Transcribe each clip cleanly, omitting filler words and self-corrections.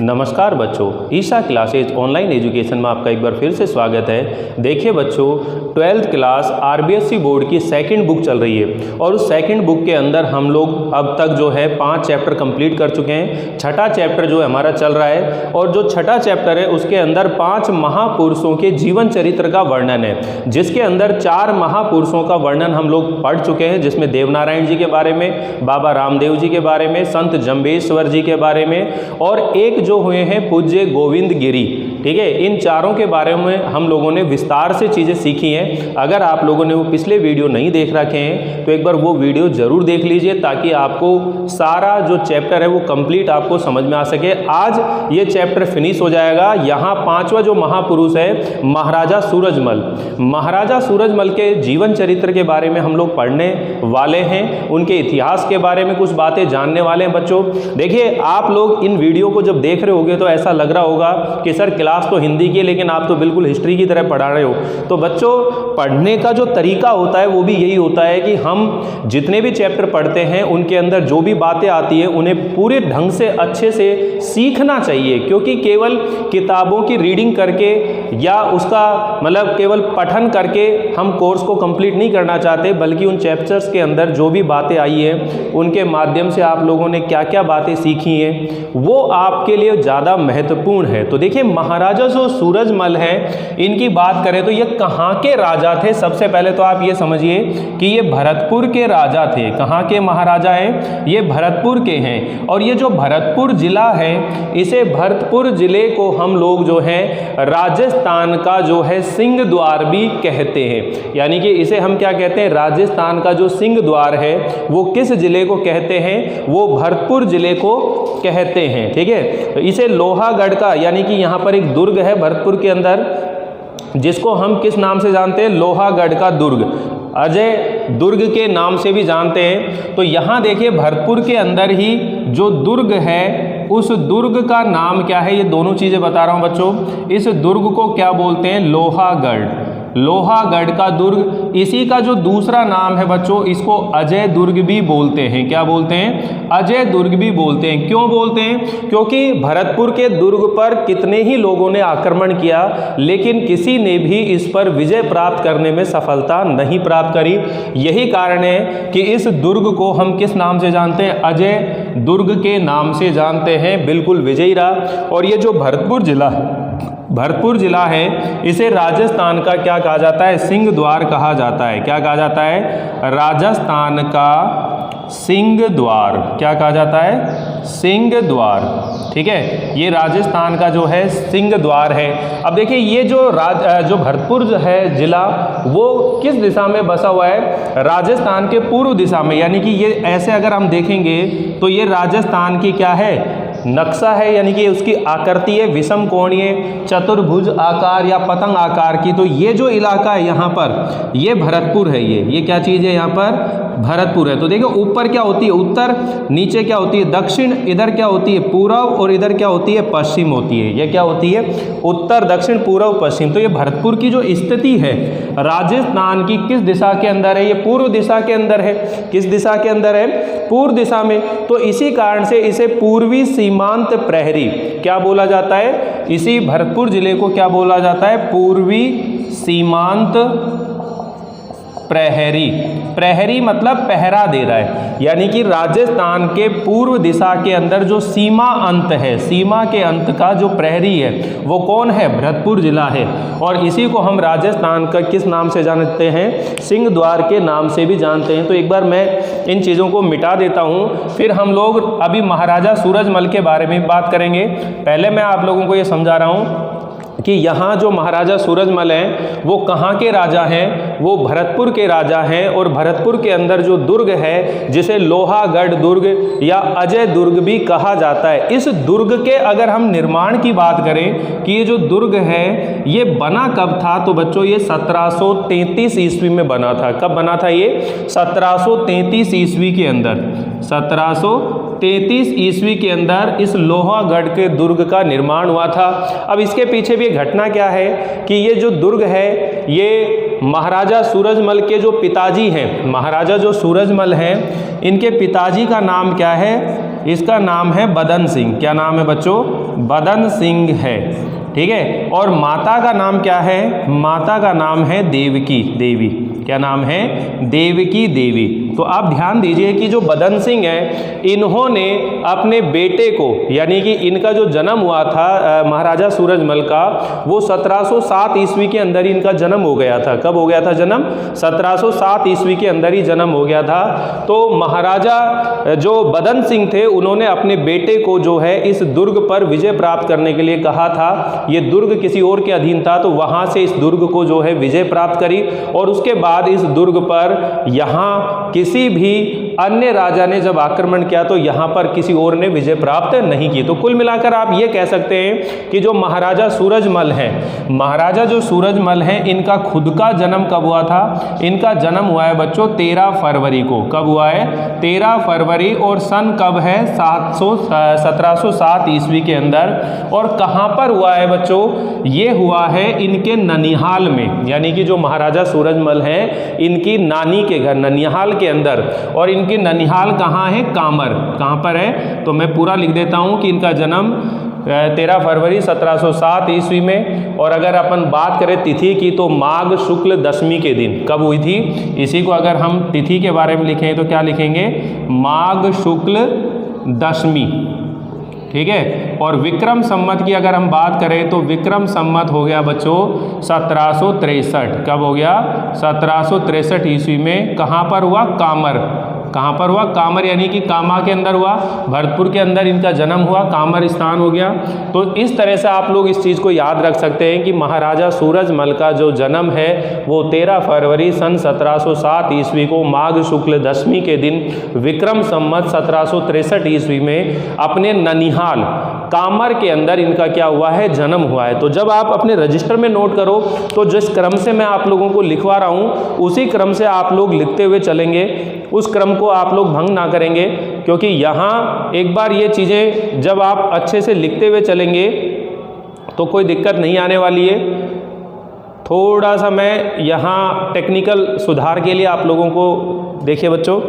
नमस्कार बच्चों, Isha classes online education में आपका एक बार फिर से स्वागत है। देखिए बच्चों, 12th क्लास आरबीएससी बोर्ड की सेकंड बुक चल रही है और उस सेकंड बुक के अंदर हम लोग अब तक जो है 5 चैप्टर कंप्लीट कर चुके हैं। छठा चैप्टर जो है हमारा चल रहा है और जो छठा चैप्टर है उसके अंदर 5 महापुरुषों के जीवन चरित्र का वर्णन है, जिसके अंदर 4 महापुरुषों का वर्णन हम लोग पढ़ चुके हैं, जिसमें देवनारायण जी के बारे में, बाबा रामदेव जी के बारे में, संत जम्बेश्वर जी के बारे में और एक जो हुए हैं पूज्य गोविंद गिरी। ठीक है, इन चारों के बारे में हम लोगों ने विस्तार से चीज़ें सीखी हैं। अगर आप लोगों ने वो पिछले वीडियो नहीं देख रखे हैं तो एक बार वो वीडियो ज़रूर देख लीजिए, ताकि आपको सारा जो चैप्टर है वो कंप्लीट आपको समझ में आ सके। आज ये चैप्टर फिनिश हो जाएगा। यहाँ 5वां जो महापुरुष है महाराजा सूरजमल, महाराजा सूरजमल के जीवन चरित्र के बारे में हम लोग पढ़ने वाले हैं, उनके इतिहास के बारे में कुछ बातें जानने वाले हैं। बच्चों देखिए, आप लोग इन वीडियो को जब देख रहे होगे तो ऐसा लग रहा होगा कि सर क्लास तो हिंदी की है लेकिन आप तो बिल्कुल हिस्ट्री की तरह पढ़ा रहे हो। तो बच्चों, पढ़ने का जो तरीका होता है वो भी यही होता है कि हम जितने भी चैप्टर पढ़ते हैं उनके अंदर जो भी बातें आती है उन्हें पूरे ढंग से अच्छे से सीखना चाहिए, क्योंकि केवल किताबों की रीडिंग करके या उसका मतलब केवल पठन करके हम कोर्स को कंप्लीट नहीं करना चाहते, बल्कि उन चैप्टर्स के अंदर जो भी बातें आई हैं उनके माध्यम से आप लोगों ने क्या क्या बातें सीखी हैं वो आपके लिए ज़्यादा महत्वपूर्ण है। तो देखिए, महाराजा जो सूरजमल हैं, इनकी बात करें तो ये कहाँ के राजा थे। सबसे पहले तो आप ये समझिए कि ये भरतपुर के राजा थे। कहाँ के महाराजा हैं? ये भरतपुर के हैं। और ये जो भरतपुर जिला है, इसे भरतपुर जिले को हम लोग जो है राजस्थान का जो है सिंह द्वार भी कहते हैं। यानी कि इसे हम क्या कहते हैं? राजस्थान का जो सिंह द्वार है वो किस जिले को कहते हैं? वो भरतपुर जिले को कहते हैं। ठीक है, तो इसे लोहागढ़ का, यानी कि यहाँ पर एक दुर्ग है भरतपुर के अंदर, जिसको हम किस नाम से जानते हैं? लोहागढ़ का दुर्ग, अजय दुर्ग के नाम से भी जानते हैं। तो यहाँ देखिए, भरतपुर के अंदर ही जो दुर्ग है उस दुर्ग का नाम क्या है? ये दोनों चीज़ें बता रहा हूँ बच्चों। इस दुर्ग को क्या बोलते हैं? लोहागढ़, लोहागढ़ का दुर्ग। इसी का जो दूसरा नाम है बच्चों, इसको अजय दुर्ग भी बोलते हैं। क्या बोलते हैं? अजय दुर्ग भी बोलते हैं। क्यों बोलते हैं? क्योंकि भरतपुर के दुर्ग पर कितने ही लोगों ने आक्रमण किया, लेकिन किसी ने भी इस पर विजय प्राप्त करने में सफलता नहीं प्राप्त करी। यही कारण है कि इस दुर्ग को हम किस नाम से जानते हैं? अजय दुर्ग के नाम से जानते हैं। बिल्कुल विजयी रहा। और ये जो भरतपुर जिला है इसे राजस्थान का क्या कहा जाता है? सिंह द्वार कहा जाता है। क्या कहा जाता है? राजस्थान का सिंह द्वार। क्या कहा जाता है? सिंह द्वार। ठीक है, ये राजस्थान का जो है सिंह द्वार है। अब देखिए, ये जो भरतपुर है जिला, वो किस दिशा में बसा हुआ है? राजस्थान के पूर्व दिशा में। यानी कि ये ऐसे अगर हम देखेंगे तो ये राजस्थान की क्या है? नक्शा है, यानी कि उसकी आकृति है विषम कोणीय चतुर्भुज आकार या पतंग आकार की। तो ये जो इलाका है यहाँ पर, ये भरतपुर है। ये क्या चीज़ है? यहाँ पर भरतपुर है। तो देखो, ऊपर क्या होती है? उत्तर, नीचे क्या होती है? दक्षिण, इधर क्या होती है? पूर्व, और इधर क्या होती है? पश्चिम होती है। ये क्या होती है? उत्तर, दक्षिण, पूर्व, पश्चिम। तो ये भरतपुर की जो स्थिति है राजस्थान की किस दिशा के अंदर है? ये पूर्व दिशा के अंदर है। किस दिशा के अंदर है? पूर्व दिशा में। तो इसी कारण से इसे पूर्वी सीमांत प्रहरी क्या बोला जाता है? इसी भरतपुर जिले को क्या बोला जाता है? पूर्वी सीमांत प्रहरी। प्रहरी मतलब पहरा दे रहा है, यानी कि राजस्थान के पूर्व दिशा के अंदर जो सीमा अंत है, सीमा के अंत का जो प्रहरी है वो कौन है? भरतपुर जिला है। और इसी को हम राजस्थान का किस नाम से जानते हैं? सिंह द्वार के नाम से भी जानते हैं। तो एक बार मैं इन चीज़ों को मिटा देता हूँ, फिर हम लोग अभी महाराजा सूरजमल के बारे में बात करेंगे। पहले मैं आप लोगों को ये समझा रहा हूँ कि यहाँ जो महाराजा सूरजमल हैं वो कहाँ के राजा हैं? वो भरतपुर के राजा हैं। और भरतपुर के अंदर जो दुर्ग है जिसे लोहागढ़ दुर्ग या अजय दुर्ग भी कहा जाता है, इस दुर्ग के अगर हम निर्माण की बात करें कि ये जो दुर्ग है ये बना कब था, तो बच्चों ये 1733 ईस्वी में बना था। कब बना था ये? 1733 ईस्वी के अंदर। 1733 ईस्वी के अंदर इस लोहागढ़ के दुर्ग का निर्माण हुआ था। अब इसके पीछे भी घटना क्या है कि ये जो दुर्ग है ये महाराजा सूरजमल के जो पिताजी हैं, महाराजा जो सूरजमल हैं, इनके पिताजी का नाम क्या है? इसका नाम है बदन सिंह। क्या नाम है बच्चों? बदन सिंह है, ठीक है। और माता का नाम क्या है? माता का नाम है देवकी देवी। क्या नाम है? देवकी देवी। तो आप ध्यान दीजिए कि जो बदन सिंह है, इन्होंने अपने बेटे को, यानी कि इनका जो जन्म हुआ था महाराजा सूरजमल का, वो 1707 ईस्वी के अंदर ही इनका जन्म हो गया था। कब हो गया था जन्म? 1707 ईस्वी के अंदर ही जन्म हो गया था। तो महाराजा जो बदन सिंह थे, उन्होंने अपने बेटे को जो है इस दुर्ग पर विजय प्राप्त करने के लिए कहा था। ये दुर्ग किसी और के अधीन था, तो वहाँ से इस दुर्ग को जो है विजय प्राप्त करी, और उसके बाद इस दुर्ग पर यहाँ किसी भी अन्य राजा ने जब आक्रमण किया तो यहाँ पर किसी और ने विजय प्राप्त नहीं की। तो कुल मिलाकर आप ये कह सकते हैं कि जो महाराजा सूरजमल हैं, महाराजा जो सूरजमल हैं, इनका खुद का जन्म कब हुआ था? इनका जन्म हुआ है बच्चों 13 फरवरी को। कब हुआ है? 13 फरवरी। और सन कब है? 1707 ईस्वी के अंदर। और कहाँ पर हुआ है बच्चों? ये हुआ है इनके ननिहाल में, यानी कि जो महाराजा सूरजमल हैं, इनकी नानी के घर ननिहाल के अंदर। और इनकी ननिहाल कहाँ है? कामर। कहाँ पर है? तो मैं पूरा लिख देता हूँ कि इनका जन्म 13 फरवरी 1707 ईस्वी में। और अगर अपन बात करें तिथि की, तो माघ शुक्ल दशमी के दिन कब हुई थी? इसी को अगर हम तिथि के बारे में लिखें तो क्या लिखेंगे? माघ शुक्ल दशमी, ठीक है। और विक्रम संवत की अगर हम बात करें तो विक्रम संवत हो गया बच्चों 1763। कब हो गया? 1763 ईस्वी में। कहाँ पर हुआ? कामर। कहाँ पर हुआ? कामर, यानी कि कामा के अंदर हुआ, भरतपुर के अंदर इनका जन्म हुआ, कामर स्थान हो गया। तो इस तरह से आप लोग इस चीज़ को याद रख सकते हैं कि महाराजा सूरजमल का जो जन्म है वो 13 फरवरी सन 1707 ईस्वी को माघ शुक्ल दशमी के दिन विक्रम संवत 1763 ईस्वी में अपने ननिहाल कामर के अंदर इनका क्या हुआ है? जन्म हुआ है। तो जब आप अपने रजिस्टर में नोट करो तो जिस क्रम से मैं आप लोगों को लिखवा रहा हूँ उसी क्रम से आप लोग लिखते हुए चलेंगे, उस क्रम को आप लोग भंग ना करेंगे, क्योंकि यहाँ एक बार ये चीज़ें जब आप अच्छे से लिखते हुए चलेंगे तो कोई दिक्कत नहीं आने वाली है। थोड़ा सा मैं यहाँ टेक्निकल सुधार के लिए आप लोगों को, देखिए बच्चों,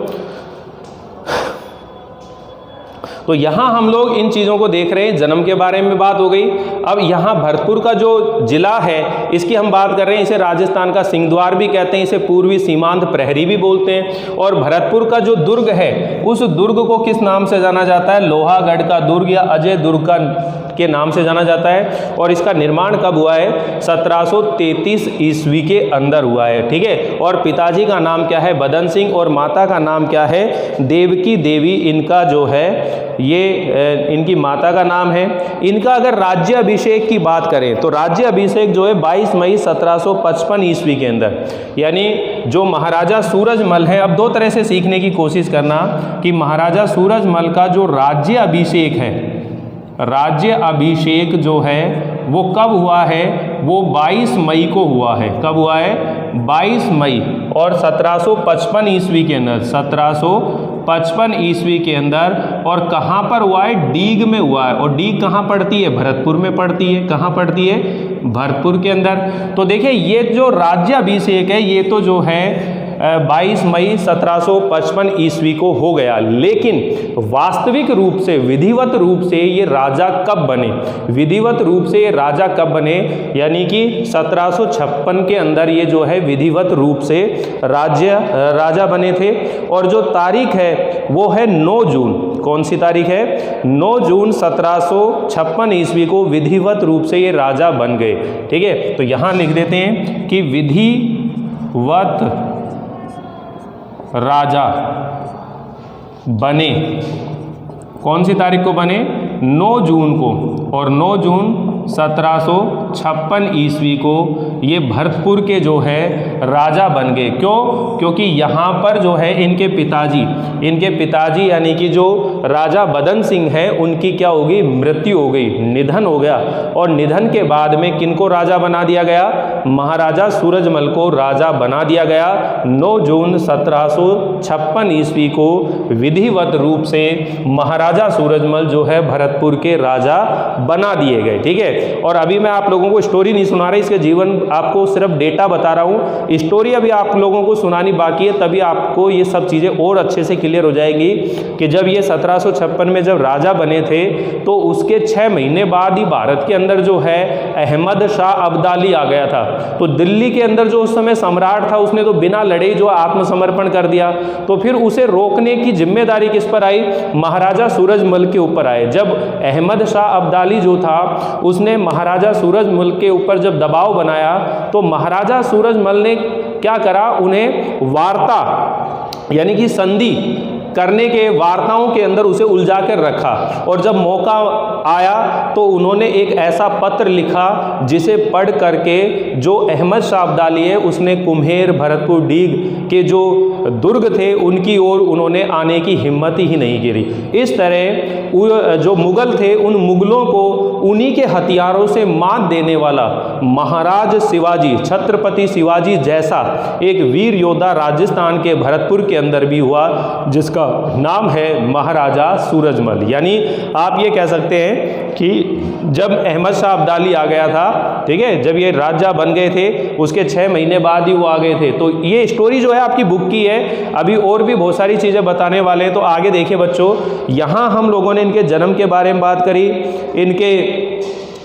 तो यहाँ हम लोग इन चीज़ों को देख रहे हैं। जन्म के बारे में बात हो गई। अब यहाँ भरतपुर का जो जिला है इसकी हम बात कर रहे हैं। इसे राजस्थान का सिंहद्वार भी कहते हैं, इसे पूर्वी सीमांत प्रहरी भी बोलते हैं। और भरतपुर का जो दुर्ग है उस दुर्ग को किस नाम से जाना जाता है? लोहागढ़ का दुर्ग या अजय दुर्ग के नाम से जाना जाता है। और इसका निर्माण कब हुआ है? 1733 ईस्वी के अंदर हुआ है, ठीक है। और पिताजी का नाम क्या है? बदन सिंह। और माता का नाम क्या है? देवकी देवी इनका जो है ये इनकी माता का नाम है। इनका अगर राज्य अभिषेक की बात करें तो राज्य अभिषेक जो है 22 मई 1755 ईस्वी के अंदर, यानी जो महाराजा सूरजमल है। अब दो तरह से सीखने की कोशिश करना कि महाराजा सूरजमल का जो राज्य अभिषेक है, राज्य अभिषेक जो है वो कब हुआ है? वो 22 मई को हुआ है। कब हुआ है? 22 मई। और 1755 ईस्वी के अंदर, 1755 ईस्वी के अंदर। और कहाँ पर हुआ है? डीग में हुआ है। और डीग कहाँ पड़ती है? भरतपुर में पड़ती है। कहाँ पड़ती है? भरतपुर के अंदर। तो देखिए ये जो राज्य अभिषेक है ये तो जो है 22 मई 1755 ईस्वी को हो गया, लेकिन वास्तविक रूप से, विधिवत रूप से ये राजा कब बने? विधिवत रूप से ये राजा कब बने? यानी कि 1756 के अंदर ये जो है विधिवत रूप से राजा बने थे। और जो तारीख है वो है 9 जून। कौन सी तारीख है? 9 जून 1756 ईस्वी को विधिवत रूप से ये राजा बन गए, ठीक है। तो यहाँ लिख देते हैं कि विधिवत राजा बने। कौन सी तारीख को बने? 9 जून को। और 9 जून 1756 ईस्वी को ये भरतपुर के जो है राजा बन गए। क्यों? क्योंकि यहाँ पर जो है इनके पिताजी यानी कि जो राजा बदन सिंह है उनकी क्या हो गई? मृत्यु हो गई, निधन हो गया। और निधन के बाद में किनको राजा बना दिया गया? महाराजा सूरजमल को राजा बना दिया गया। 9 जून 1756 ईस्वी को विधिवत रूप से महाराजा सूरजमल जो है भरतपुर के राजा बना दिए गए, ठीक है। है। और अभी मैं आप लोगों को स्टोरी नहीं सुना रहा, इसके जीवन आपको सिर्फ डेटा बता रहा हूँ। स्टोरी अभी आप लोगों को सुनानी बाकी है, तभी आपको ये सब चीज़ें और अच्छे से क्लियर हो जाएंगी कि जब ये 1756 में जब राजा बने थे तो उसके 6 महीने बाद ही भारत के अंदर जो है अहमद शाह अब्दाली आ गया था। तो दिल्ली के अंदर जो उस समय सम्राट था उसने तो बिना लड़े जो आत्मसमर्पण कर दिया। तो फिर उसे रोकने की जिम्मेदारी किस पर आई? महाराजा सूरजमल के ऊपर आए। जब अहमद शाह अब्दाली जो था उसने महाराजा सूरजमल के ऊपर जब दबाव बनाया तो महाराजा सूरजमल ने क्या करा, उन्हें वार्ता यानी कि संधि करने के वार्ताओं के अंदर उसे उलझा कर रखा। और जब मौका आया तो उन्होंने एक ऐसा पत्र लिखा जिसे पढ़ करके जो अहमद शाह अब्दाली है उसने कुम्हेर, भरतपुर, डीग के जो दुर्ग थे उनकी ओर उन्होंने आने की हिम्मत ही नहीं गिरी। इस तरह जो मुगल थे उन मुगलों को उन्हीं के हथियारों से मात देने वाला महाराज शिवाजी, छत्रपति शिवाजी जैसा एक वीर योद्धा राजस्थान के भरतपुर के अंदर भी हुआ जिसका नाम है महाराजा सूरजमल। यानी आप ये कह सकते हैं कि जब अहमद शाह अब्दाली आ गया था, ठीक है, जब ये राजा बन गए थे उसके 6 महीने बाद ही वो आ गए थे। तो ये स्टोरी जो है आपकी बुक की है, अभी और भी बहुत सारी चीज़ें बताने वाले हैं। तो आगे देखिए बच्चों, यहाँ हम लोगों ने इनके जन्म के बारे में बात करी, इनके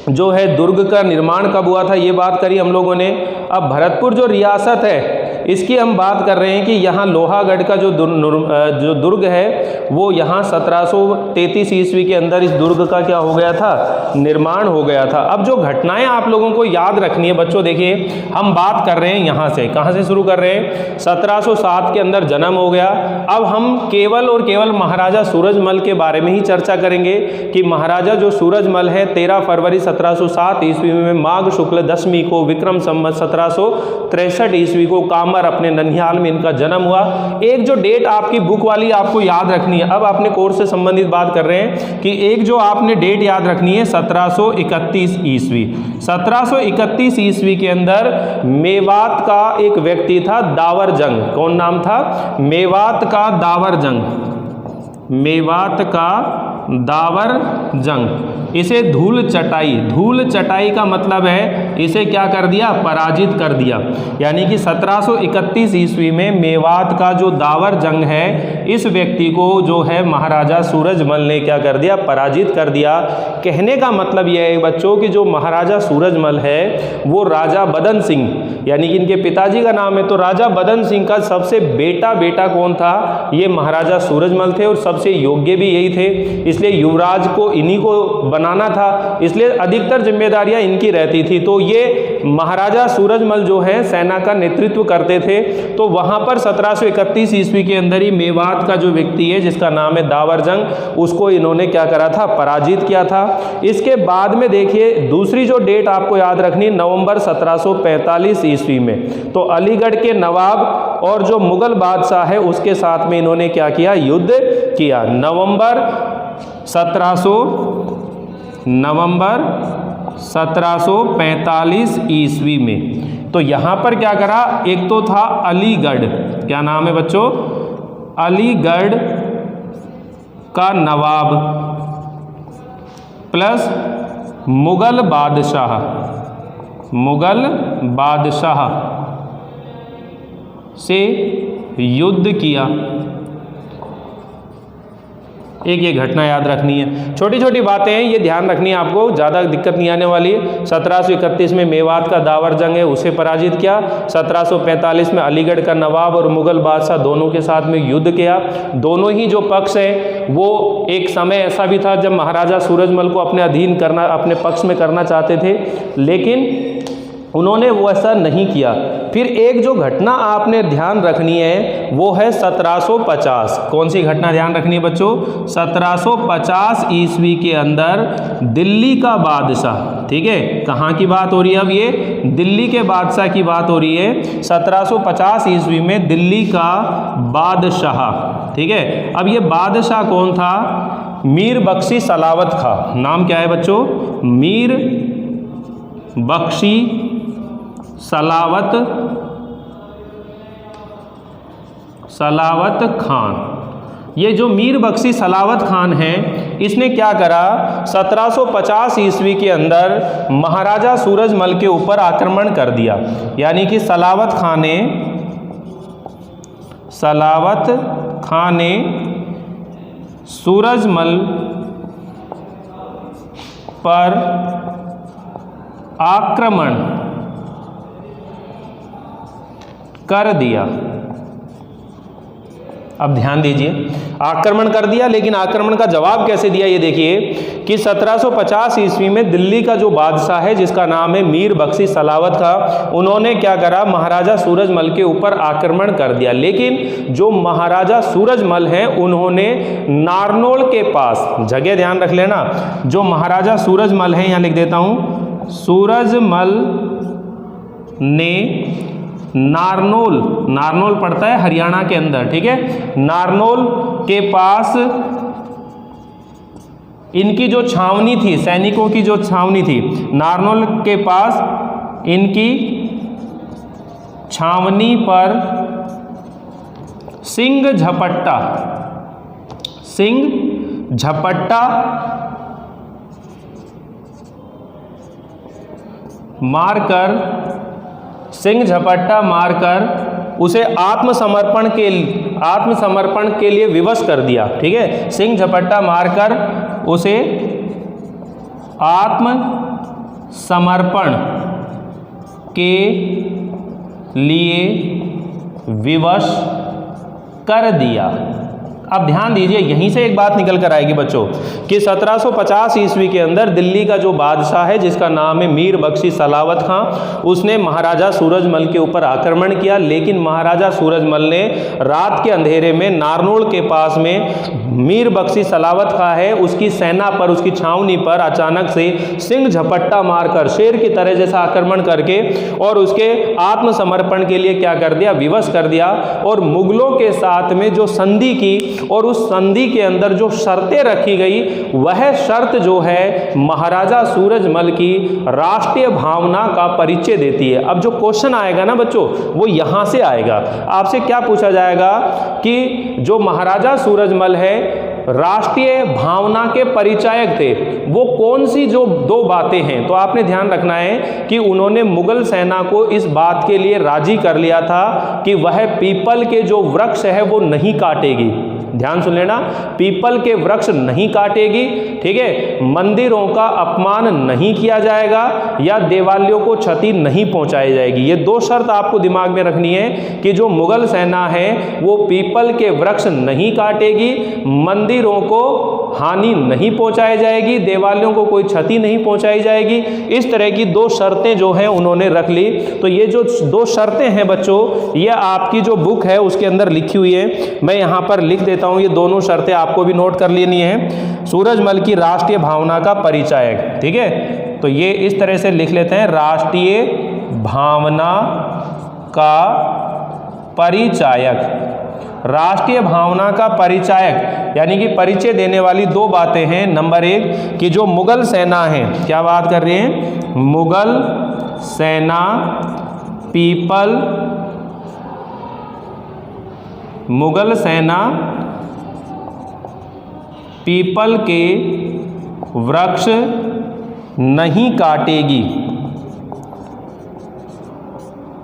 जो है दुर्ग का निर्माण कब हुआ था ये बात करी हम लोगों ने। अब भरतपुर जो रियासत है इसकी हम बात कर रहे हैं कि यहाँ लोहागढ़ का जो दुर्ग है वो यहाँ 1733 ईस्वी के अंदर इस दुर्ग का क्या हो गया था, निर्माण हो गया था। अब जो घटनाएं आप लोगों को याद रखनी है बच्चों, देखिए हम बात कर रहे हैं यहाँ से, कहाँ से शुरू कर रहे हैं, 1707 के अंदर जन्म हो गया। अब हम केवल और केवल महाराजा सूरजमल के बारे में ही चर्चा करेंगे कि महाराजा जो सूरजमल है 13 फरवरी 1707 ईस्वी में माघ शुक्ल दशमी को विक्रम संवत 1763 ईस्वी को कामर अपने ननिहाल में इनका जन्म हुआ। एक जो डेट आपकी बुक वाली आपको याद रखनी है, अब अपने कोर्स से संबंधित बात कर रहे हैं कि एक जो आपने डेट याद रखनी है 1731 ईस्वी। 1731 ईस्वी के अंदर मेवात का एक व्यक्ति था दावर जंग। कौन नाम था? मेवात का दावर जंग। मेवात का दावर जंग। इसे धूल चटाई का मतलब है इसे क्या कर दिया, पराजित कर दिया। यानी कि 1731 ईस्वी में मेवात का जो दावर जंग है इस व्यक्ति को जो है महाराजा सूरजमल ने क्या कर दिया, पराजित कर दिया। कहने का मतलब यह है बच्चों कि जो महाराजा सूरजमल है वो राजा बदन सिंह, यानी कि इनके पिताजी का नाम है, तो राजा बदन सिंह का सबसे बेटा कौन था, ये महाराजा सूरजमल थे और सबसे योग्य भी यही थे। इसलिए युवराज को इन्हीं को बनाना था, इसलिए अधिकतर जिम्मेदारियां इनकी रहती थी। तो ये महाराजा सूरजमल जो है सेना का नेतृत्व करते थे। तो वहां पर 1731 ईस्वी के अंदर ही मेवात का जो व्यक्ति है जिसका नाम है दावर जंग, उसको इन्होंने क्या करा था, पराजित किया था। इसके बाद में देखिए दूसरी जो डेट आपको याद रखनी, नवंबर 1745 ईस्वी में, तो अलीगढ़ के नवाब और जो मुगल बादशाह है उसके साथ में इन्होंने क्या किया, युद्ध किया। नवंबर 1745 ईस्वी में। तो यहाँ पर क्या करा, एक तो था अलीगढ़, क्या नाम है बच्चों, अलीगढ़ का नवाब प्लस मुगल बादशाह से युद्ध किया। एक ये घटना याद रखनी है, छोटी छोटी बातें हैं ये ध्यान रखनी है आपको, ज़्यादा दिक्कत नहीं आने वाली है। 1731 में मेवात का दावर जंग है उसे पराजित किया। 1745 में अलीगढ़ का नवाब और मुगल बादशाह दोनों के साथ में युद्ध किया। दोनों ही जो पक्ष है वो एक समय ऐसा भी था जब महाराजा सूरजमल को अपने अधीन करना, अपने पक्ष में करना चाहते थे, लेकिन उन्होंने वो ऐसा नहीं किया। फिर एक जो घटना आपने ध्यान रखनी है वो है 1750। कौन सी घटना ध्यान रखनी है बच्चों, 1750 ईस्वी के अंदर दिल्ली का बादशाह, ठीक है, कहाँ की बात हो रही है, अब ये दिल्ली के बादशाह की बात हो रही है। 1750 ईस्वी में दिल्ली का बादशाह, ठीक है, अब ये बादशाह कौन था, मीर बख्शी सलावत खां। नाम क्या है बच्चों, मीर बख्शी सलावत खान। ये जो मीर बख्शी सलावत खान है इसने क्या करा, 1750 ईस्वी के अंदर महाराजा सूरजमल के ऊपर आक्रमण कर दिया। यानी कि सलावत खां ने सूरजमल पर आक्रमण कर दिया। अब ध्यान दीजिए, आक्रमण कर दिया, लेकिन आक्रमण का जवाब कैसे दिया ये देखिए कि 1750 ईस्वी में दिल्ली का जो बादशाह है जिसका नाम है मीर बख्शी सलावत खां, उन्होंने क्या करा, महाराजा सूरजमल के ऊपर आक्रमण कर दिया। लेकिन जो महाराजा सूरजमल हैं उन्होंने नारनौल के पास, जगह ध्यान रख लेना, जो महाराजा सूरजमल हैं, यहाँ लिख देता हूँ, सूरजमल ने नारनौल पड़ता है हरियाणा के अंदर, ठीक है, नारनौल के पास इनकी जो छावनी थी, सैनिकों की जो छावनी थी, नारनौल के पास इनकी छावनी पर सिंह झपट्टा मारकर उसे आत्मसमर्पण के लिए विवश कर दिया। ठीक है, सिंह झपट्टा मारकर उसे आत्मसमर्पण के लिए विवश कर दिया। अब ध्यान दीजिए, यहीं से एक बात निकल कर आएगी बच्चों कि 1750 ईस्वी के अंदर दिल्ली का जो बादशाह है जिसका नाम है मीर बख्शी सलावत खां, उसने महाराजा सूरजमल के ऊपर आक्रमण किया। लेकिन महाराजा सूरजमल ने रात के अंधेरे में नारनौल के पास में मीर बख्शी सलावत खां है उसकी सेना पर, उसकी छावनी पर अचानक से सिंह झपट्टा मारकर, शेर की तरह जैसा आक्रमण करके और उसके आत्मसमर्पण के लिए क्या कर दिया, विवश कर दिया। और मुगलों के साथ में जो संधि की और उस संधि के अंदर जो शर्तें रखी गई, वह शर्त जो है महाराजा सूरजमल की राष्ट्रीय भावना का परिचय देती है। अब जो क्वेश्चन आएगा ना बच्चों, वो यहां से आएगा। आपसे क्या पूछा जाएगा कि जो महाराजा सूरजमल है राष्ट्रीय भावना के परिचायक थे, वो कौन सी जो दो बातें हैं। तो आपने ध्यान रखना है कि उन्होंने मुगल सेना को इस बात के लिए राजी कर लिया था कि वह पीपल के जो वृक्ष है वो नहीं काटेगी। ध्यान सुन लेना, पीपल के वृक्ष नहीं काटेगी, ठीक है, मंदिरों का अपमान नहीं किया जाएगा या देवालयों को क्षति नहीं पहुंचाई जाएगी। ये दो शर्त आपको दिमाग में रखनी है कि जो मुगल सेना है वो पीपल के वृक्ष नहीं काटेगी, मंदिरों को हानि नहीं पहुंचाई जाएगी, देवालयों को कोई क्षति नहीं पहुंचाई जाएगी। इस तरह की दो शर्तें जो हैं उन्होंने रख ली। तो ये जो दो शर्तें हैं बच्चों, ये आपकी जो बुक है उसके अंदर लिखी हुई है, मैं यहाँ पर लिख देता हूँ। ये दोनों शर्तें आपको भी नोट कर लेनी है। सूरजमल की राष्ट्रीय भावना का परिचायक, ठीक है, तो ये इस तरह से लिख लेते हैं, राष्ट्रीय भावना का परिचायक। राष्ट्रीय भावना का परिचायक यानी कि परिचय देने वाली दो बातें हैं। नंबर एक कि जो मुगल सेना है, क्या बात कर रहे हैं, मुगल सेना पीपल के वृक्ष नहीं काटेगी,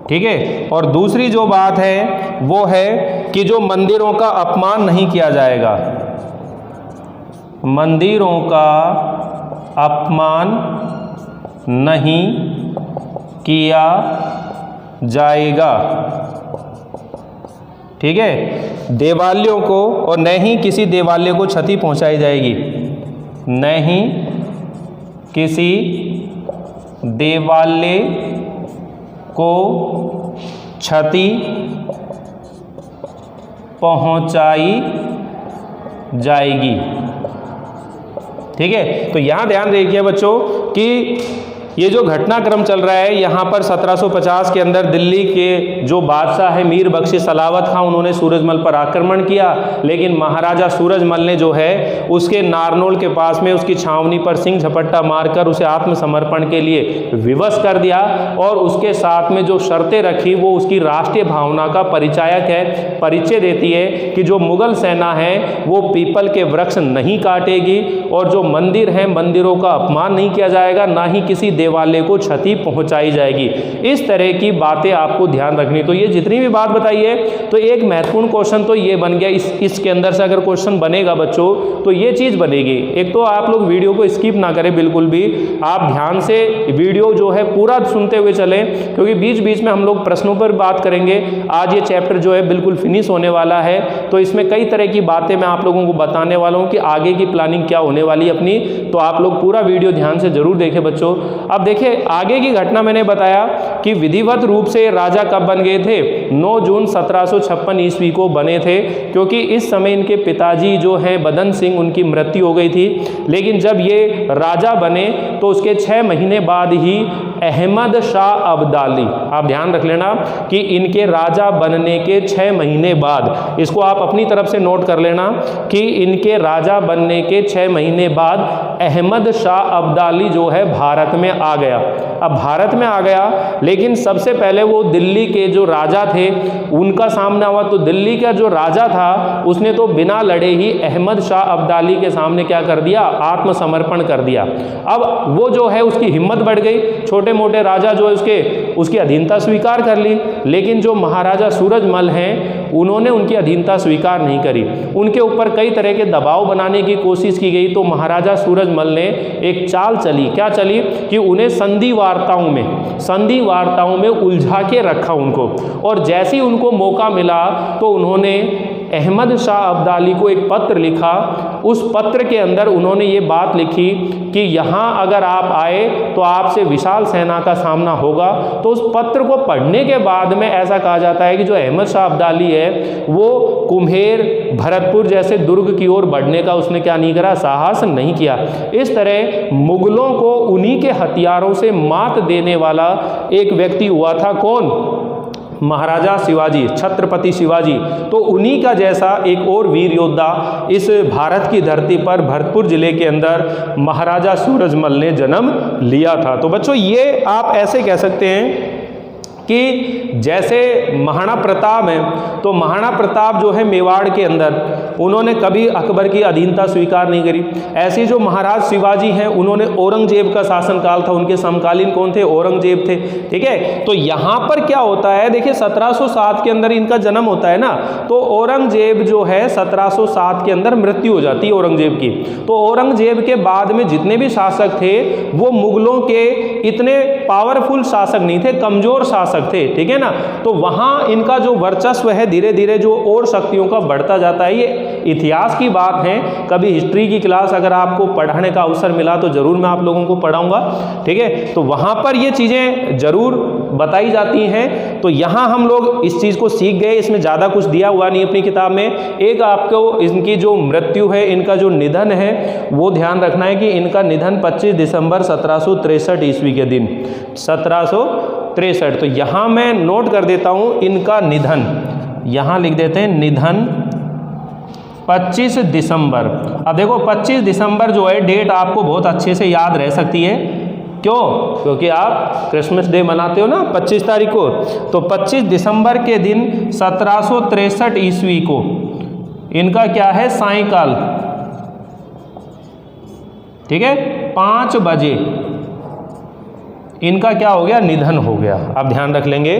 ठीक है। और दूसरी जो बात है वो है कि जो मंदिरों का अपमान नहीं किया जाएगा, मंदिरों का अपमान नहीं किया जाएगा, ठीक है। देवालयों को, और न ही किसी देवालय को क्षति पहुंचाई जाएगी, न ही किसी देवालय को क्षति पहुंचाई जाएगी, ठीक है। तो यहां ध्यान रखिए बच्चों कि ये जो घटनाक्रम चल रहा है यहाँ पर 1750 के अंदर दिल्ली के जो बादशाह है मीर बख्श सलावत खां, उन्होंने सूरजमल पर आक्रमण किया, लेकिन महाराजा सूरजमल ने जो है उसके नारनौल के पास में उसकी छावनी पर सिंह झपट्टा मारकर उसे आत्मसमर्पण के लिए विवश कर दिया और उसके साथ में जो शर्तें रखी वो उसकी राष्ट्रीय भावना का परिचायक है, परिचय देती है कि जो मुगल सेना है वो पीपल के वृक्ष नहीं काटेगी और जो मंदिर हैं मंदिरों का अपमान नहीं किया जाएगा, ना ही किसी देवालय को क्षति पहुंचाई जाएगी। इस तरह की बातें आपको ध्यान रखनी। तो ये जितनी भी बात बताई है तो एक महत्वपूर्ण क्वेश्चन तो ये बन गया, इसके अंदर से अगर क्वेश्चन बनेगा बच्चों तो ये चीज़ बनेगी। एक तो आप लोग वीडियो को स्किप ना करें बिल्कुल भी, आप ध्यान से वीडियो जो है पूरा सुनते हुए चलें, क्योंकि बीच बीच में हम लोग प्रश्नों पर बात करेंगे। आज ये चैप्टर जो है बिल्कुल फिनिश होने वाला है, तो इसमें कई तरह की बातें मैं आप लोगों को बताने वाला हूँ कि आगे की प्लानिंग क्या होने वाली अपनी। तो आप लोग पूरा वीडियो ध्यान से जरूर देखें बच्चों। अब देखिए आगे की घटना मैंने बताया कि विधिवत रूप से राजा कब बन गए थे, 9 जून 1756 ईस्वी को बने थे, क्योंकि इस समय इनके पिताजी जो है बदन सिंह, उनकी मृत्यु हो गई थी। लेकिन जब ये राजा बने तो उसके 6 महीने बाद ही अहमद शाह अब्दाली, आप ध्यान रख लेना कि इनके राजा बनने के 6 महीने बाद, इसको आप अपनी तरफ से नोट कर लेना कि इनके राजा बनने के 6 महीने बाद अहमद शाह अब्दाली जो है भारत में आ गया। अब भारत में आ गया, लेकिन सबसे पहले वो दिल्ली के जो राजा थे उनका सामना हुआ। तो दिल्ली का जो राजा था उसने तो बिना लड़े ही अहमद शाह अब्दाली के सामने क्या कर दिया, आत्मसमर्पण कर दिया। अब वो जो है उसकी हिम्मत बढ़ गई, छोटे मोटे राजा जो है उसकी अधीनता स्वीकार कर ली, लेकिन जो महाराजा सूरजमल हैं उन्होंने उनकी अधीनता स्वीकार नहीं करी। उनके ऊपर कई तरह के दबाव बनाने की कोशिश की गई। तो महाराजा सूरजमल ने एक चाल चली, क्या चली कि उन्हें संधि वार्ताओं में उलझा के रखा उनको, और जैसे ही उनको मौका मिला तो उन्होंने अहमद शाह अब्दाली को एक पत्र लिखा। उस पत्र के अंदर उन्होंने ये बात लिखी कि यहाँ अगर आप आए तो आपसे विशाल सेना का सामना होगा। तो उस पत्र को पढ़ने के बाद में ऐसा कहा जाता है कि जो अहमद शाह अब्दाली है वो कुम्हेर, भरतपुर जैसे दुर्ग की ओर बढ़ने का उसने क्या नहीं करा, साहस नहीं किया। इस तरह मुगलों को उन्हीं के हथियारों से मात देने वाला एक व्यक्ति हुआ था, कौन, महाराजा शिवाजी, छत्रपति शिवाजी। तो उन्हीं का जैसा एक और वीर योद्धा इस भारत की धरती पर भरतपुर जिले के अंदर महाराजा सूरजमल ने जन्म लिया था। तो बच्चों ये आप ऐसे कह सकते हैं कि जैसे महाराणा प्रताप है, तो महाराणा प्रताप जो है मेवाड़ के अंदर उन्होंने कभी अकबर की अधीनता स्वीकार नहीं करी। ऐसे जो महाराज शिवाजी हैं उन्होंने औरंगजेब का शासनकाल था, उनके समकालीन कौन थे, औरंगजेब थे। ठीक है, तो यहाँ पर क्या होता है, देखिए 1707 के अंदर इनका जन्म होता है ना, तो औरंगजेब जो है 1707 के अंदर मृत्यु हो जाती है औरंगजेब की। तो औरंगजेब के बाद में जितने भी शासक थे वो मुगलों के इतने पावरफुल शासक नहीं थे, कमजोर शासक थे। ठीक है ना, तो वहां इनका जो वर्चस्व है धीरे धीरे जो और शक्तियों का बढ़ता जाता है। ये इतिहास की बात है, कभी हिस्ट्री की क्लास अगर आपको पढ़ाने का अवसर मिला तो जरूर मैं आप लोगों को पढ़ाऊंगा। ठीक है, तो वहां पर ये चीजें जरूर बताई जाती हैं। तो यहां हम लोग इस चीज को सीख गए, इसमें ज्यादा कुछ दिया हुआ नहीं अपनी किताब में। एक आपको इनकी जो मृत्यु है, इनका जो निधन है वो ध्यान रखना है कि इनका निधन 25 दिसंबर 1763 ईस्वी के दिन, 1763। तो यहां मैं नोट कर देता हूं इनका निधन, यहां लिख देते हैं निधन 25 दिसंबर। अब देखो 25 दिसंबर जो है डेट आपको बहुत अच्छे से याद रह सकती है। क्यों? क्योंकि आप क्रिसमस डे मनाते हो ना 25 तारीख को। तो 25 दिसंबर के दिन 1763 ईस्वी को इनका क्या है, सायंकाल, ठीक है, 5 बजे इनका क्या हो गया, निधन हो गया। आप ध्यान रख लेंगे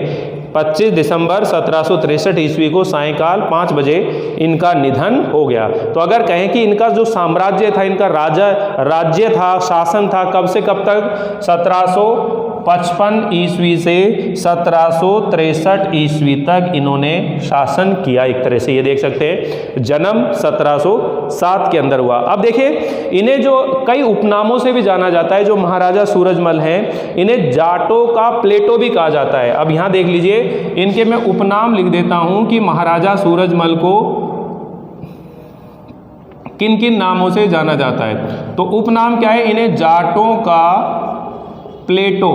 25 दिसंबर 1763 ईस्वी को सायंकाल 5 बजे इनका निधन हो गया। तो अगर कहें कि इनका जो साम्राज्य था, इनका राज्य था, शासन था, कब से कब तक, 1755 ईस्वी से 1763 ईस्वी तक इन्होंने शासन किया। एक तरह से ये देख सकते हैं, जन्म 1707 के अंदर हुआ। अब देखिए इन्हें जो कई उपनामों से भी जाना जाता है, जो महाराजा सूरजमल हैं, इन्हें जाटों का प्लेटो भी कहा जाता है। अब यहाँ देख लीजिए, इनके मैं उपनाम लिख देता हूं कि महाराजा सूरजमल को किन किन नामों से जाना जाता है। तो उपनाम क्या है, इन्हें जाटों का प्लेटो,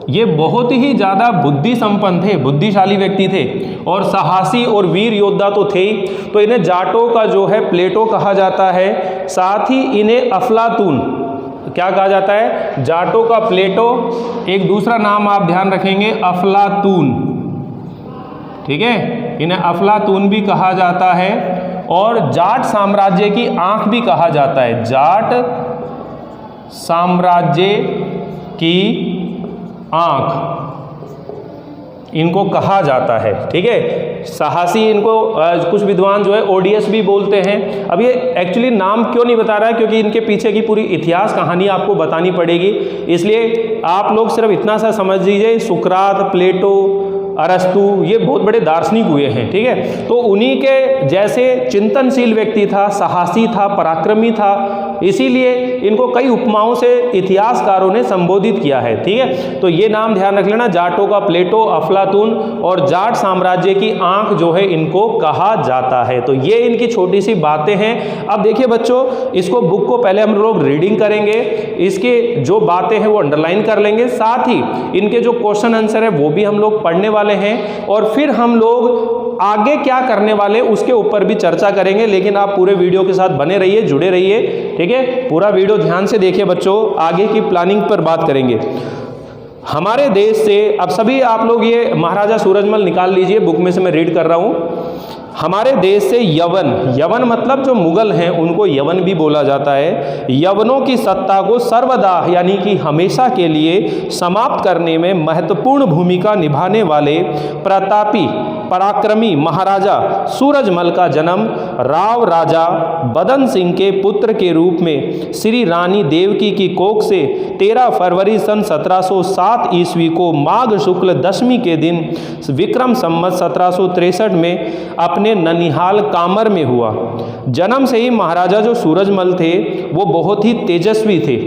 ये बहुत ही ज़्यादा बुद्धि संपन्न थे, बुद्धिशाली व्यक्ति थे और साहसी और वीर योद्धा तो थे ही, तो इन्हें जाटों का जो है प्लेटो कहा जाता है। साथ ही इन्हें अफलातून क्या कहा जाता है, जाटों का प्लेटो, एक दूसरा नाम आप ध्यान रखेंगे अफलातून, ठीक है, इन्हें अफलातून भी कहा जाता है और जाट साम्राज्य की आंख भी कहा जाता है, जाट साम्राज्य की आंख इनको कहा जाता है, ठीक है। साहसी इनको कुछ विद्वान जो है ओडियस भी बोलते हैं। अब ये एक्चुअली नाम क्यों नहीं बता रहा है, क्योंकि इनके पीछे की पूरी इतिहास कहानी आपको बतानी पड़ेगी, इसलिए आप लोग सिर्फ इतना सा समझ लीजिए, सुकरात, प्लेटो, अरस्तु ये बहुत बड़े दार्शनिक हुए हैं, ठीक है। तो उन्हीं के जैसे चिंतनशील व्यक्ति था, साहसी था, पराक्रमी था, इसीलिए इनको कई उपमाओं से इतिहासकारों ने संबोधित किया है, ठीक है। तो ये नाम ध्यान रख लेना, जाटों का प्लेटो, अफलातून और जाट साम्राज्य की आंख जो है इनको कहा जाता है। तो ये इनकी छोटी सी बातें हैं। अब देखिए बच्चों, इसको बुक को पहले हम लोग रीडिंग करेंगे, इसके जो बातें हैं वो अंडरलाइन कर लेंगे, साथ ही इनके जो क्वेश्चन आंसर है वो भी हम लोग पढ़ने वाले हैं और फिर हम लोग आगे क्या करने वाले उसके ऊपर भी चर्चा करेंगे। लेकिन आप पूरे वीडियो के साथ बने रहिए, जुड़े रहिए, ठीक है। पूरा वीडियो ध्यान से देखिए बच्चों, आगे की प्लानिंग पर बात करेंगे। हमारे देश से अब सभी आप लोग ये महाराजा सूरजमल निकाल लीजिए, बुक में से मैं रीड कर रहा हूं। हमारे देश से यवन, यवन मतलब जो मुगल हैं उनको यवन भी बोला जाता है, यवनों की सत्ता को सर्वदा यानी कि हमेशा के लिए समाप्त करने में महत्वपूर्ण भूमिका निभाने वाले प्रतापी पराक्रमी महाराजा सूरजमल का जन्म राव राजा बदन सिंह के पुत्र के रूप में श्री रानी देवकी की कोख से 13 फरवरी सन 1707 ईस्वी को माघ शुक्ल दशमी के दिन विक्रम संवत 1763 में अपने ननिहाल कामर में हुआ। जन्म से ही महाराजा जो सूरजमल थे वो बहुत ही तेजस्वी थे,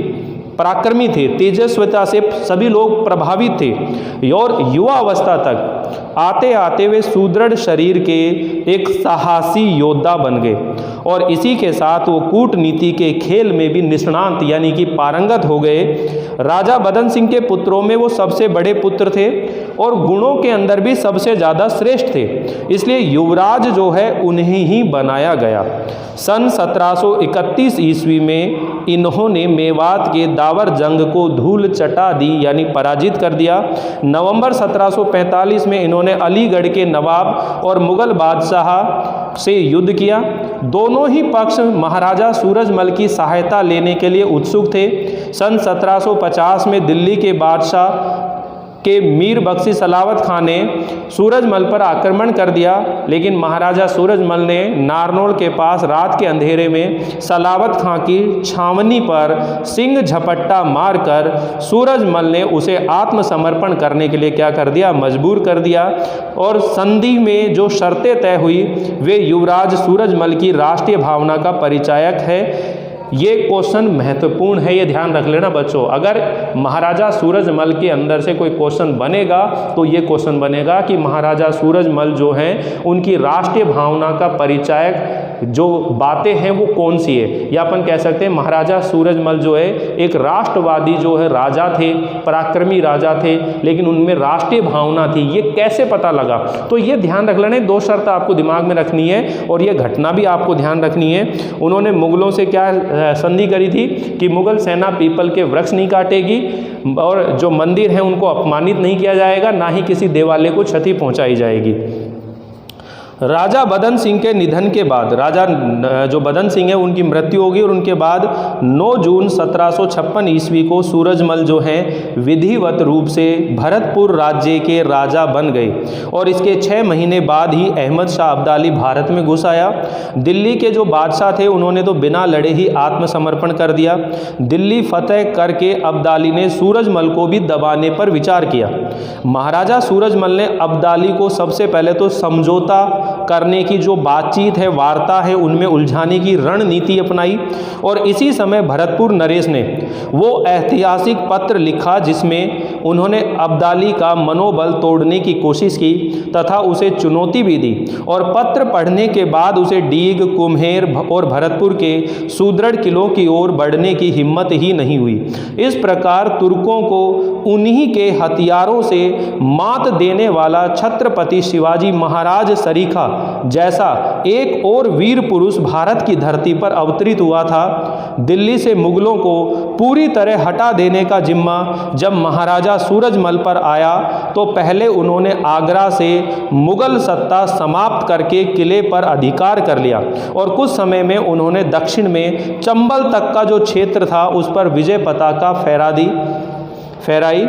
पराक्रमी थे, तेजस्विता से सभी लोग प्रभावित थे और युवा अवस्था तक आते आते वे सुदृढ़ शरीर के एक साहसी योद्धा बन गए और इसी के साथ वो कूटनीति के खेल में भी निष्णात यानी कि पारंगत हो गए। राजा बदन सिंह के पुत्रों में वो सबसे बड़े पुत्र थे और गुणों के अंदर भी सबसे ज़्यादा श्रेष्ठ थे, इसलिए युवराज जो है उन्हें ही बनाया गया। सन 1731 ईस्वी में इन्होंने मेवात के दावर जंग को धूल चटा दी यानी पराजित कर दिया। नवंबर 1745 में इन्होंने अलीगढ़ के नवाब और मुगल बादशाह से युद्ध किया। दोनों ही पक्ष महाराजा सूरजमल की सहायता लेने के लिए उत्सुक थे। सन 1750 में दिल्ली के बादशाह के मीर बख्शी सलावत खान ने सूरजमल पर आक्रमण कर दिया, लेकिन महाराजा सूरजमल ने नारनौल के पास रात के अंधेरे में सलावत खां की छावनी पर सिंह झपट्टा मारकर सूरजमल ने उसे आत्मसमर्पण करने के लिए क्या कर दिया, मजबूर कर दिया। और संधि में जो शर्तें तय हुई वे युवराज सूरजमल की राष्ट्रीय भावना का परिचायक है। ये क्वेश्चन महत्वपूर्ण है, ये ध्यान रख लेना बच्चों। अगर महाराजा सूरजमल के अंदर से कोई क्वेश्चन बनेगा तो ये क्वेश्चन बनेगा कि महाराजा सूरजमल जो हैं उनकी राष्ट्रीय भावना का परिचायक जो बातें हैं वो कौन सी है, या अपन कह सकते हैं महाराजा सूरजमल जो है एक राष्ट्रवादी जो है राजा थे, पराक्रमी राजा थे, लेकिन उनमें राष्ट्रीय भावना थी। ये कैसे पता लगा, तो ये ध्यान रख लेना, दो शर्त आपको दिमाग में रखनी है और ये घटना भी आपको ध्यान रखनी है। उन्होंने मुगलों से क्या संधि करी थी कि मुगल सेना पीपल के वृक्ष नहीं काटेगी और जो मंदिर हैं उनको अपमानित नहीं किया जाएगा, ना ही किसी देवालय को क्षति पहुंचाई जाएगी। राजा बदन सिंह के निधन के बाद, राजा जो बदन सिंह है उनकी मृत्यु होगी और उनके बाद 9 जून 1756 ईस्वी को सूरजमल जो हैं विधिवत रूप से भरतपुर राज्य के राजा बन गए और इसके 6 महीने बाद ही अहमद शाह अब्दाली भारत में घुस आया। दिल्ली के जो बादशाह थे उन्होंने तो बिना लड़े ही आत्मसमर्पण कर दिया। दिल्ली फतेह करके अब्दाली ने सूरजमल को भी दबाने पर विचार किया। महाराजा सूरजमल ने अब्दाली को सबसे पहले तो समझौता करने की जो बातचीत है, वार्ता है, उनमें उलझाने की रणनीति अपनाई। और इसी समय भरतपुर नरेश ने वो ऐतिहासिक पत्र लिखा जिसमें उन्होंने अब्दाली का मनोबल तोड़ने की कोशिश की तथा उसे चुनौती भी दी। और पत्र पढ़ने के बाद उसे डीग, कुम्हेर और भरतपुर के सुदृढ़ किलों की ओर बढ़ने की हिम्मत ही नहीं हुई। इस प्रकार तुर्कों को उन्हीं के हथियारों से मात देने वाला छत्रपति शिवाजी महाराज सरीखा जैसा एक और वीर पुरुष भारत की धरती पर अवतरित हुआ था। दिल्ली से मुगलों को पूरी तरह हटा देने का जिम्मा जब महाराजा सूरजमल पर आया तो पहले उन्होंने आगरा से मुगल सत्ता समाप्त करके किले पर अधिकार कर लिया और कुछ समय में उन्होंने दक्षिण में चंबल तक का जो क्षेत्र था उस पर विजय पताका फहराई।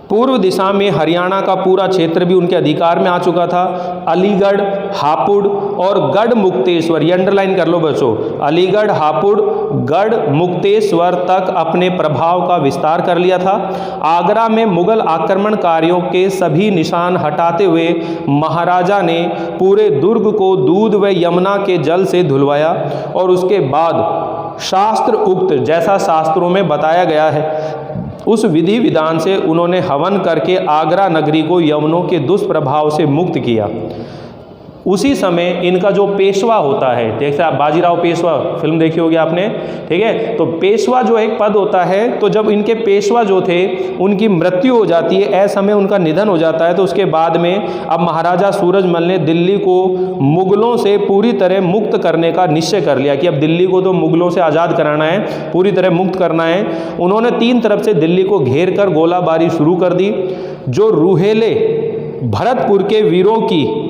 पूर्व दिशा में हरियाणा का पूरा क्षेत्र भी उनके अधिकार में आ चुका था। अलीगढ़, हापुड़ और गढ़ मुक्तेश्वर, ये अंडरलाइन कर लो बच्चों, अलीगढ़, हापुड़, गढ़ मुक्तेश्वर तक अपने प्रभाव का विस्तार कर लिया था। आगरा में मुगल आक्रमणकारियों के सभी निशान हटाते हुए महाराजा ने पूरे दुर्ग को दूध व यमुना के जल से धुलवाया और उसके बाद शास्त्र उक्त, जैसा शास्त्रों में बताया गया है, उस विधि विधान से उन्होंने हवन करके आगरा नगरी को यवनों के दुष्प्रभाव से मुक्त किया। उसी समय इनका जो पेशवा होता है, जैसे आप बाजीराव पेशवा फिल्म देखी होगी आपने, ठीक है, तो पेशवा जो एक पद होता है, तो जब इनके पेशवा जो थे उनकी मृत्यु हो जाती है, ऐसे समय उनका निधन हो जाता है, तो उसके बाद में अब महाराजा सूरजमल ने दिल्ली को मुगलों से पूरी तरह मुक्त करने का निश्चय कर लिया कि अब दिल्ली को तो मुगलों से आज़ाद कराना है, पूरी तरह मुक्त करना है। उन्होंने 3 तरफ से दिल्ली को घेर कर गोलाबारी शुरू कर दी। जो रूहेले भरतपुर के वीरों की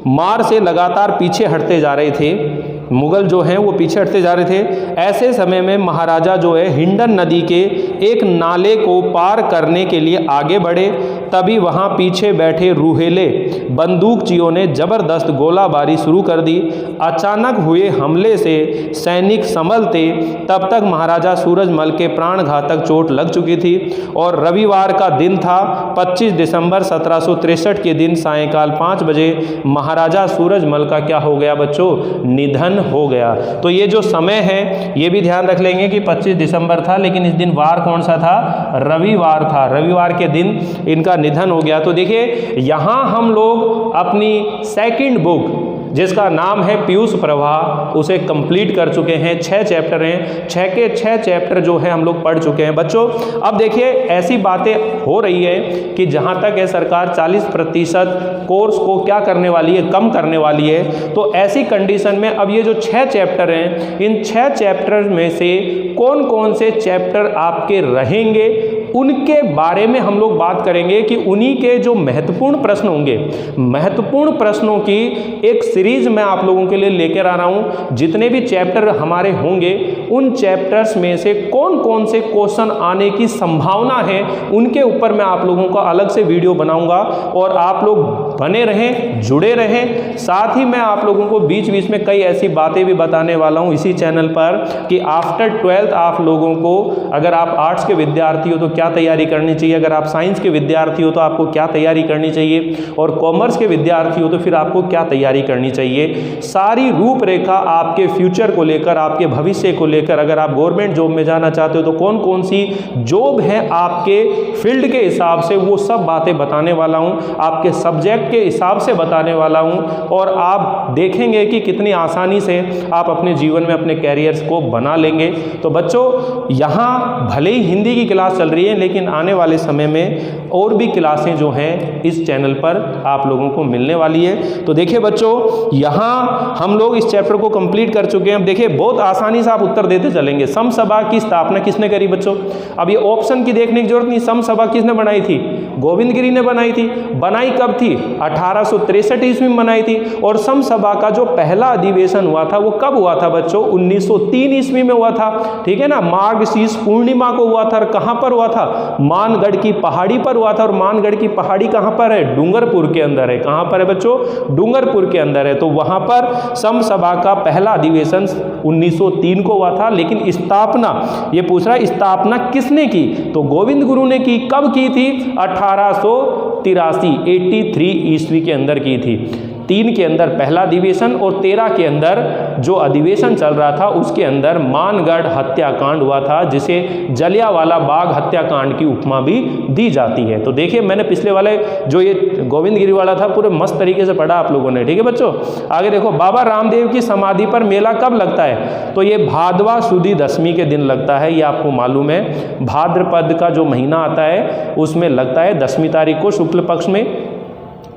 मार से लगातार पीछे हटते जा रहे थे, मुगल जो हैं वो पीछे हटते जा रहे थे, ऐसे समय में महाराजा जो है हिंडन नदी के एक नाले को पार करने के लिए आगे बढ़े। तभी वहाँ पीछे बैठे रूहेले बंदूकचियों ने जबरदस्त गोलाबारी शुरू कर दी। अचानक हुए हमले से सैनिक संभलते तब तक महाराजा सूरजमल के प्राणघातक चोट लग चुकी थी और रविवार का दिन था। 25 दिसंबर 1763 के दिन सायंकाल 5 बजे महाराजा सूरजमल का क्या हो गया बच्चों? निधन हो गया। तो ये जो समय है ये भी ध्यान रख लेंगे कि 25 दिसंबर था, लेकिन इस दिन वार कौन सा था? रविवार था। रविवार के दिन इनका निधन हो गया। तो देखिए यहाँ हम लोग अपनी सेकंड बुक जिसका नाम है पीयूष प्रवाह उसे कंप्लीट कर चुके हैं। 6 चैप्टर हैं, 6 के 6 चैप्टर जो है हम लोग पढ़ चुके हैं बच्चों। अब देखिए ऐसी बातें हो रही है कि जहाँ तक है सरकार 40% कोर्स को क्या करने वाली है? कम करने वाली है। तो ऐसी कंडीशन में अब ये जो 6 चैप्टर हैं, इन 6 चैप्टर में से कौन कौन से चैप्टर आपके रहेंगे उनके बारे में हम लोग बात करेंगे कि उन्हीं के जो महत्वपूर्ण प्रश्न होंगे, महत्वपूर्ण प्रश्नों की एक सीरीज मैं आप लोगों के लिए लेकर आ रहा हूं। जितने भी चैप्टर हमारे होंगे उन चैप्टर्स में से कौन कौन से क्वेश्चन आने की संभावना है उनके ऊपर मैं आप लोगों का अलग से वीडियो बनाऊंगा और आप लोग बने रहें, जुड़े रहें। साथ ही मैं आप लोगों को बीच बीच में कई ऐसी बातें भी बताने वाला हूं इसी चैनल पर कि आफ्टर 12th आप लोगों को, अगर आप आर्ट्स के विद्यार्थी हो तो क्या तैयारी करनी चाहिए, अगर आप साइंस के विद्यार्थी हो तो आपको क्या तैयारी करनी चाहिए, और कॉमर्स के विद्यार्थी हो तो फिर आपको क्या तैयारी करनी चाहिए। सारी रूपरेखा आपके फ्यूचर को लेकर, आपके भविष्य को लेकर, अगर आप गवर्नमेंट जॉब में जाना चाहते हो तो कौन कौन सी जॉब है आपके फील्ड के हिसाब से, वो सब बातें बताने वाला हूं, आपके सब्जेक्ट के हिसाब से बताने वाला हूं। और आप देखेंगे कि कितनी आसानी से आप अपने जीवन में अपने कैरियर्स को बना लेंगे। तो बच्चों यहाँ भले ही हिंदी की क्लास चल रही है, लेकिन आने वाले समय में और भी क्लासें जो हैं इस चैनल पर आप लोगों को मिलने वाली है। तो देखिए बच्चों यहाँ हम लोग इस चैप्टर को कंप्लीट कर चुके हैं। अब देखिए बहुत आसानी से आप उत्तर देते चलेंगे। समसभा की स्थापना किसने करी बच्चों? अब ये ऑप्शन की देखने की जरूरत नहीं। समसभा किसने बनाई थी? गोविंद गिरी ने बनाई थी। बनाई कब थी? 1863 ईस्वी में बनाई थी। और समसभा का जो पहला अधिवेशन हुआ था वो कब हुआ था बच्चों? 1903 ईस्वी में हुआ था। ठीक है ना, मार्गशीर्ष पूर्णिमा को हुआ था। और कहां पर हुआ था? मानगढ़ की पहाड़ी पर हुआ था। और मानगढ़ की पहाड़ी कहां पर है? डूंगरपुर के अंदर है। कहां पर है बच्चों? डूंगरपुर के अंदर है। तो वहां पर समसभा का पहला अधिवेशन 1903 को हुआ था। लेकिन स्थापना, ये पूछ रहा है स्थापना किसने की? तो गोविंद गुरु ने की। कब की थी? 1883 ईस्वी के अंदर की थी। 3 के अंदर पहला अधिवेशन और 13 के अंदर जो अधिवेशन चल रहा था उसके अंदर मानगढ़ हत्याकांड हुआ था, जिसे जलियांवाला बाग हत्याकांड की उपमा भी दी जाती है। तो देखिए मैंने पिछले वाले जो ये गोविंदगिरी वाला था पूरे मस्त तरीके से पढ़ा आप लोगों ने, ठीक है बच्चों। आगे देखो, बाबा रामदेव की समाधि पर मेला कब लगता है? तो ये भादवा सुदी दशमी के दिन लगता है, ये आपको मालूम है। भाद्रपद का जो महीना आता है उसमें लगता है 10वीं तारीख को शुक्ल पक्ष में।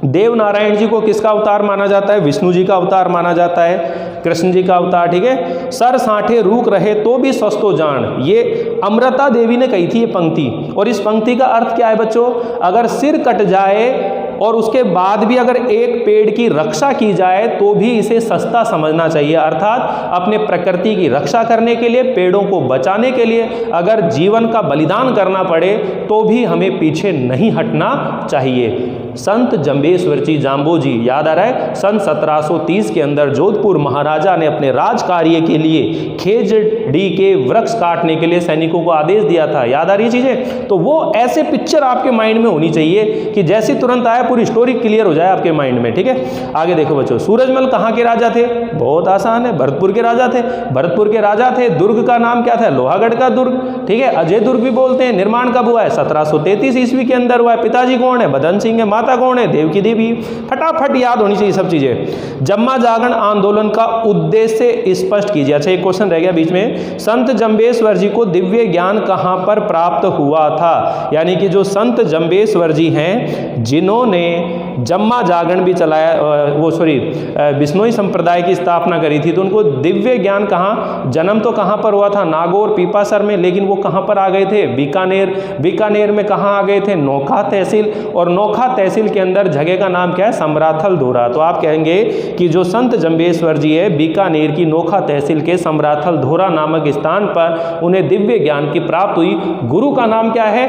देव नारायण जी को किसका अवतार माना जाता है? विष्णु जी का अवतार माना जाता है, कृष्ण जी का अवतार, ठीक है। सर साठे रूक रहे तो भी सस्तो जान, ये अमृता देवी ने कही थी ये पंक्ति। और इस पंक्ति का अर्थ क्या है बच्चों? अगर सिर कट जाए और उसके बाद भी अगर एक पेड़ की रक्षा की जाए तो भी इसे सस्ता समझना चाहिए। अर्थात अपने प्रकृति की रक्षा करने के लिए, पेड़ों को बचाने के लिए अगर जीवन का बलिदान करना पड़े तो भी हमें पीछे नहीं हटना चाहिए। संत जंबेश्वर जी जाम्बो जी, याद आ रहा है, सन 1730 के अंदर जोधपुर महाराजा ने अपने राज कार्य के लिए खेजड़ी के वृक्ष काटने के लिए सैनिकों को आदेश दिया था। याद आ रही चीजें? तो वो ऐसे पिक्चर आपके माइंड में होनी चाहिए कि जैसी तुरंत आया पूरी स्टोरी क्लियर हो जाए आपके माइंड में, ठीक है। आगे देखो बच्चों, सूरजमल कहाँ के राजा थे? बहुत आसान है, भरतपुर के राजा थे। भरतपुर के राजा थे, दुर्ग का नाम क्या था? लोहागढ़ का दुर्ग, ठीक है। अजय दुर्ग भी बोलते हैं। निर्माण कब हुआ है? 1733 ईस्वी के अंदर हुआ है। पिताजी कौन है? बदन सिंह है। माता कौन है? देवकी देवी। फटाफट याद होनी चाहिए सब चीजें। जम्मा जागरण आंदोलन का उद्देश्य स्पष्ट कीजिए। अच्छा, एक क्वेश्चन रह गया बीच में। संत जंबेश्वर जी को दिव्य ज्ञान कहां पर प्राप्त हुआ था? यानी कि जो संत जंबेश्वर जी हैं जिन्होंने जम्मा जागरण भी चलाया, बिश्नोई संप्रदाय की स्थापना करी थी, तो उनको दिव्य ज्ञान कहाँ, जन्म तो कहाँ पर हुआ था? नागौर पीपासर में, लेकिन वो कहाँ पर आ गए थे? बीकानेर। बीकानेर में कहाँ आ गए थे? नोखा तहसील। और नोखा तहसील के अंदर जगह का नाम क्या है? समराथल धोरा। तो आप कहेंगे कि जो संत जंबेश्वर जी है बीकानेर की नोखा तहसील के समराथल धोरा नामक स्थान पर उन्हें दिव्य ज्ञान की प्राप्ति हुई। गुरु का नाम क्या है?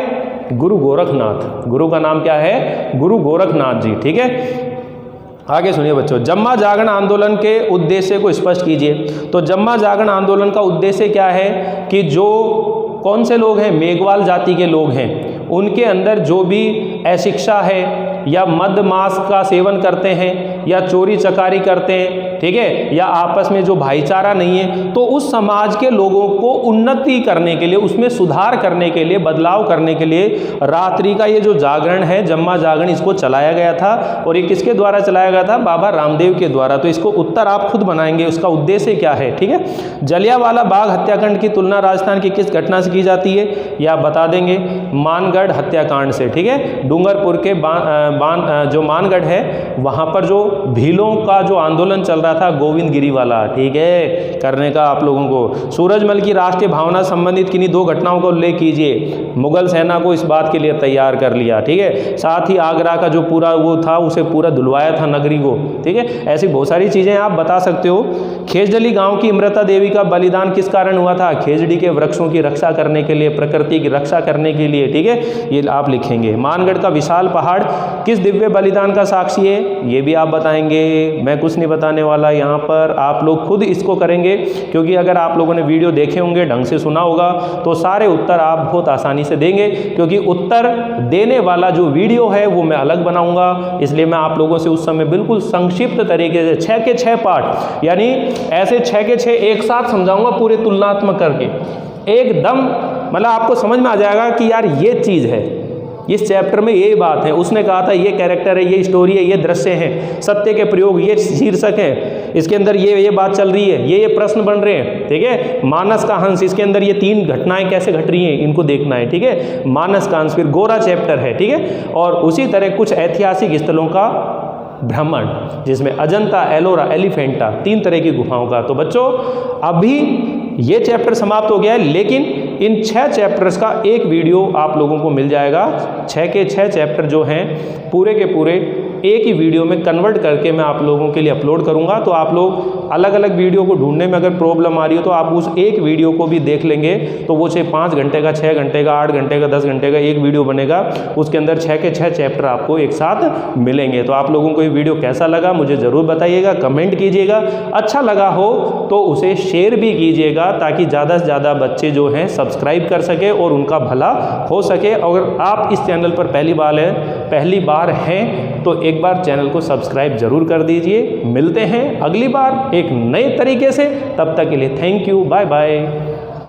गुरु गोरखनाथ। गुरु का नाम क्या है? गुरु गोरखनाथ जी, ठीक है। आगे सुनिए बच्चों, जम्मा जागरण आंदोलन के उद्देश्य को स्पष्ट कीजिए। तो जम्मा जागरण आंदोलन का उद्देश्य क्या है कि जो कौन से लोग हैं? मेघवाल जाति के लोग हैं, उनके अंदर जो भी अशिक्षा है या मद मांस का सेवन करते हैं या चोरी चकारी करते हैं, ठीक है, या आपस में जो भाईचारा नहीं है, तो उस समाज के लोगों को उन्नति करने के लिए, उसमें सुधार करने के लिए, बदलाव करने के लिए रात्रि का ये जो जागरण है, जम्मा जागरण, इसको चलाया गया था। और ये किसके द्वारा चलाया गया था? बाबा रामदेव के द्वारा। तो इसको उत्तर आप खुद बनाएंगे, उसका उद्देश्य क्या है, ठीक है। जलियांवाला बाग हत्याकांड की तुलना राजस्थान की किस घटना से की जाती है? ये आप बता देंगे, मानगढ़ हत्याकांड से, ठीक है। डूंगरपुर के जो मानगढ़ है वहाँ पर जो भीलों का जो आंदोलन चल रहा था, गोविंदगिरी वाला, ठीक है, करने का आप लोगों को। सूरजमल की राष्ट्रीय भावना संबंधित किन्हीं 2 घटनाओं का उल्लेख कीजिए। मुगल सेना को इस बात के लिए तैयार कर लिया, ठीक है। साथ ही आगरा का जो पूरा वो था उसे पूरा धुलवाया था नगरी को, ठीक है। ऐसी बहुत सारी चीज़ें आप बता सकते हो। खेजड़ी गाँव की अमृता देवी का बलिदान किस कारण हुआ था? खेजड़ी के वृक्षों की रक्षा करने के लिए, प्रकृति की रक्षा करने के लिए, ठीक है, ये आप लिखेंगे। मानगढ़ का विशाल पहाड़ किस दिव्य बलिदान का साक्षी है? ये भी आप बताएंगे। मैं कुछ नहीं बताने वाला यहाँ पर, आप लोग खुद इसको करेंगे, क्योंकि अगर आप लोगों ने वीडियो देखे होंगे, ढंग से सुना होगा, तो सारे उत्तर आप बहुत आसानी से देंगे। क्योंकि उत्तर देने वाला जो वीडियो है वो मैं अलग बनाऊंगा, इसलिए मैं आप लोगों से उस समय बिल्कुल संक्षिप्त तरीके से 6 के 6 पार्ट, यानी ऐसे 6 के 6 एक साथ समझाऊंगा पूरे तुलनात्मक करके, एकदम मतलब आपको समझ में आ जाएगा कि यार ये चीज़ है, इस चैप्टर में ये बात है, उसने कहा था ये कैरेक्टर है, ये स्टोरी है, ये दृश्य हैं, सत्य के प्रयोग, ये शीर्षक है, इसके अंदर ये बात चल रही है, ये प्रश्न बन रहे हैं, ठीक है। मानस का हंस, इसके अंदर ये 3 घटनाएं कैसे घट रही हैं, इनको देखना है, ठीक है। मानस का हंस, फिर गोरा चैप्टर है, ठीक है। और उसी तरह कुछ ऐतिहासिक स्थलों का भ्रमण, जिसमें अजंता, एलोरा, एलिफेंटा, 3 तरह की गुफाओं का। तो बच्चों अभी ये चैप्टर समाप्त हो गया है, लेकिन इन 6 चैप्टर्स का एक वीडियो आप लोगों को मिल जाएगा। 6 के 6 चैप्टर जो हैं पूरे के पूरे एक ही वीडियो में कन्वर्ट करके मैं आप लोगों के लिए अपलोड करूंगा। तो आप लोग अलग अलग वीडियो को ढूंढने में अगर प्रॉब्लम आ रही हो तो आप उस एक वीडियो को भी देख लेंगे, तो वो चाहे 5 घंटे का, 6 घंटे का, 8 घंटे का, 10 घंटे का एक वीडियो बनेगा, उसके अंदर 6 के 6 चैप्टर आपको एक साथ मिलेंगे। तो आप लोगों को ये वीडियो कैसा लगा मुझे ज़रूर बताइएगा, कमेंट कीजिएगा। अच्छा लगा हो तो उसे शेयर भी कीजिएगा, ताकि ज़्यादा से ज़्यादा बच्चे जो हैं सब्सक्राइब कर सके और उनका भला हो सके। अगर आप इस चैनल पर पहली बार हैं तो एक एक बार चैनल को सब्सक्राइब ज़रूर कर दीजिए। मिलते हैं अगली बार एक नए तरीके से, तब तक के लिए थैंक यू, बाय बाय।